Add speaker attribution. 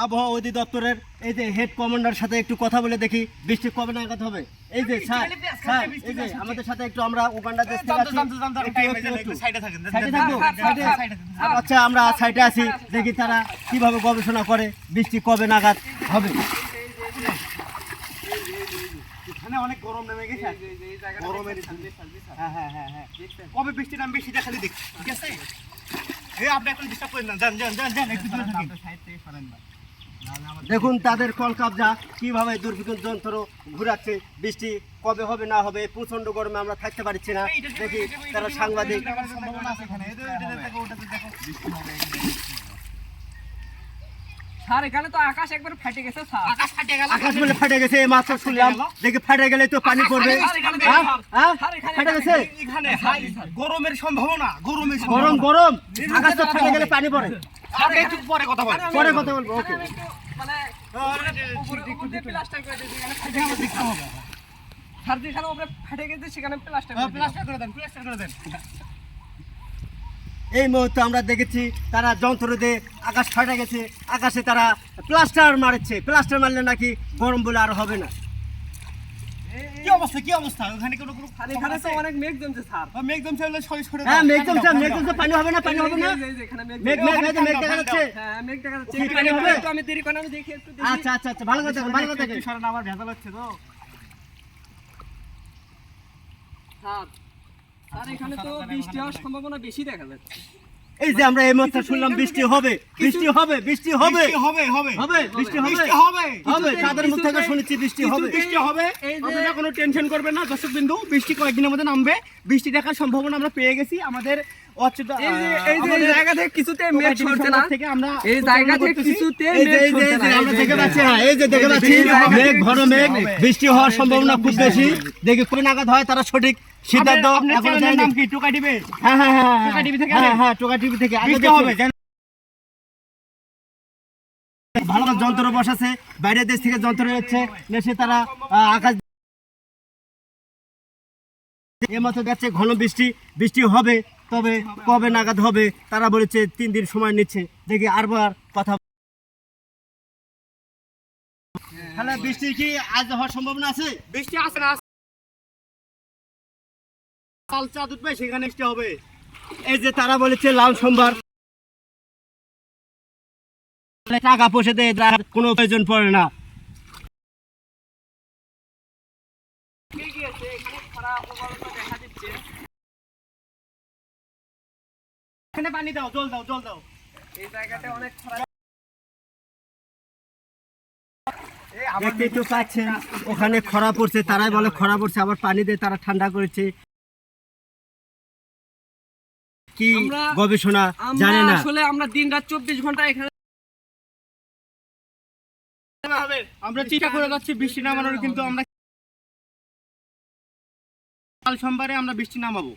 Speaker 1: আবহাওয়া অধিদপ্তরের এই যে হেড কমান্ডার সাথে একটু কথা বলে দেখি বৃষ্টি কবে নাগাদ হবে। এই যে স্যার এই যে আমাদের সাথে একটু আমরা উগান্ডা দেশ থেকে আছি, আচ্ছা আমরা সাইডে আছি, দেখি তারা কিভাবে গবেষণা করে বৃষ্টি কবে নাগাদ হবে। এখানে অনেক গরম নেমে গেছে, গরমের হ্যাঁ হ্যাঁ হ্যাঁ হ্যাঁ কবে বৃষ্টি নামবে সেটা খালি দেখি, ঠিক আছে? আপনি এখন ডিস্টার্ব করেন না, যান যান যান যান একটু দূরে থাকেন। দেখুন তাদের কলকাবজা কিভাবে দুর্বিক্ষণ যন্ত্র ঘুরাচ্ছে, বৃষ্টি কবে হবে না হবে, প্রচন্ড গরমে আমরা থাকতে পারছি না। দেখি তারা সাংবাদিক
Speaker 2: স্যার এখানে তো আকাশ একবার ফেটে গেছে স্যার,
Speaker 1: আকাশ বলে ফেটে গেছে, এই মাত্র শুনলাম। দেখি ফেটে গেলে তো পানি পড়বে, ফেটে গেছে
Speaker 3: গরমের সম্ভাবনা,
Speaker 1: গরম গরম আকাশ তো ফেটে গেলে পানি পড়ে।
Speaker 3: একটু পরে কথা বলবো,
Speaker 1: পরে কথা বলবো, ওকে।
Speaker 2: মানে উপরে প্লাস্টার করে দিয়েছি, এখানে ফেটে গেছে স্যার, যেখানে উপরে ফেটে গেছে সেখানে প্লাস্টার
Speaker 3: করে দেন, প্লাস্টার করে দেন।
Speaker 1: এই মুহূর্তে আমরা দেখেছি তারা যন্ত্র দিয়ে আকাশ ফাটা গেছে, আকাশে তারা প্লাস্টার মারছে, প্লাস্টার মারলে নাকি গরম বলে আর হবে না।
Speaker 3: কি অবস্থা, কি অবস্থা? ওখানে কোনো
Speaker 2: এখানে তো অনেক মেঘ জমছে স্যার,
Speaker 3: মেঘ জমছে হলে সরি সরে
Speaker 1: হ্যাঁ মেঘ জমছে, মেঘ জমছে, পানি হবে না, পানি হবে না,
Speaker 2: এখানে
Speaker 1: মেঘ মেঘ মেঘ মেঘ দেখা যাচ্ছে।
Speaker 2: হ্যাঁ মেঘ দেখা যাচ্ছে,
Speaker 1: কি পানি হবে?
Speaker 2: তো আমি দেরি করে আমি দেখি একটু দেখি।
Speaker 1: আচ্ছা আচ্ছা আচ্ছা ভালো কথা, ভালো কথা।
Speaker 3: সরে না, আমার ভেজাল হচ্ছে তো।
Speaker 2: স্যার স্যার এখানে তো বৃষ্টি হওয়ার সম্ভাবনা বেশি দেখা যাচ্ছে।
Speaker 1: এই যে আমরা এই মুহূর্তে শুনলাম বৃষ্টি হবে, বৃষ্টি হবে, বৃষ্টি হবে,
Speaker 3: হবে হবে
Speaker 1: হবে, বৃষ্টি হবে,
Speaker 3: বৃষ্টি হবে
Speaker 1: হবে, তাদের মুখ থেকে শুনেছি বৃষ্টি হবে।
Speaker 3: বৃষ্টি হবে, আপনারা কোনো টেনশন করবেন না দর্শক বিন্দু। বৃষ্টি কয়েকদিনের মধ্যে নামবে, বৃষ্টি দেখার সম্ভাবনা আমরা পেয়ে গেছি। আমাদের
Speaker 2: এই জায়গা থেকে কিছুতে মেঘ সরছে না,
Speaker 3: থেকে আমরা
Speaker 2: এই জায়গা থেকে কিছুতে
Speaker 1: এই যে
Speaker 2: মেঘ
Speaker 1: এই যে
Speaker 2: সরছে না,
Speaker 1: আমরা দেখে পাচ্ছি, হ্যাঁ এই যে দেখে পাচ্ছি মেঘ ঘন মেঘ, বৃষ্টি হওয়ার সম্ভাবনা খুব বেশি। দেখি কোন নাগাদ হয় তারা সঠিক সিদ্ধান্ত এখন জানেন।
Speaker 3: নাম কি? টোকা দিবে।
Speaker 1: হ্যাঁ হ্যাঁ হ্যাঁ
Speaker 3: টোকা টিভি থেকে
Speaker 1: হ্যাঁ হ্যাঁ টোকা টিভি থেকে আগে
Speaker 3: বৃষ্টি হবে,
Speaker 1: ভালো যন্ত্র বসাছে, বাইরের দেশ থেকে যন্ত্র এসেছে, এসে তারা আকাশ এর মতো যাচ্ছে ঘন বৃষ্টি, বৃষ্টি হবে, তবে কবে নাগাদ হবে তারা বলেছে 3 দিন সময় নিচ্ছে। দেখি আরবার কথা। তাহলে বৃষ্টি কি আজ হওয়ার সম্ভাবনা আছে?
Speaker 3: বৃষ্টি আসে না, কাল চাঁদ উঠবে সেখানে বৃষ্টি হবে।
Speaker 1: এই যে তারা বলেছে লাল সোমবার টাকা পয়সা দিয়ে কোনো প্রয়োজন পড়ে না।
Speaker 3: এখানে পানি দাও, জল দাও, জল দাও।
Speaker 2: এই জায়গাটা অনেক খারাপ।
Speaker 1: দেখতেই তো পাচ্ছেন ওখানে খরা পড়ছে, তারাই বলে খরা পড়ছে, আবার পানি দিয়ে তারা ঠান্ডা করেছে। কি গবেষণা জানে না,
Speaker 2: আসলে আমরা দিন রাত 24 ঘন্টা এখানে
Speaker 3: আমরা চিন্তা করে যাচ্ছি বৃষ্টি নামানোর, কিন্তু আমরা কাল সোমবারে আমরা বৃষ্টি নামাবো।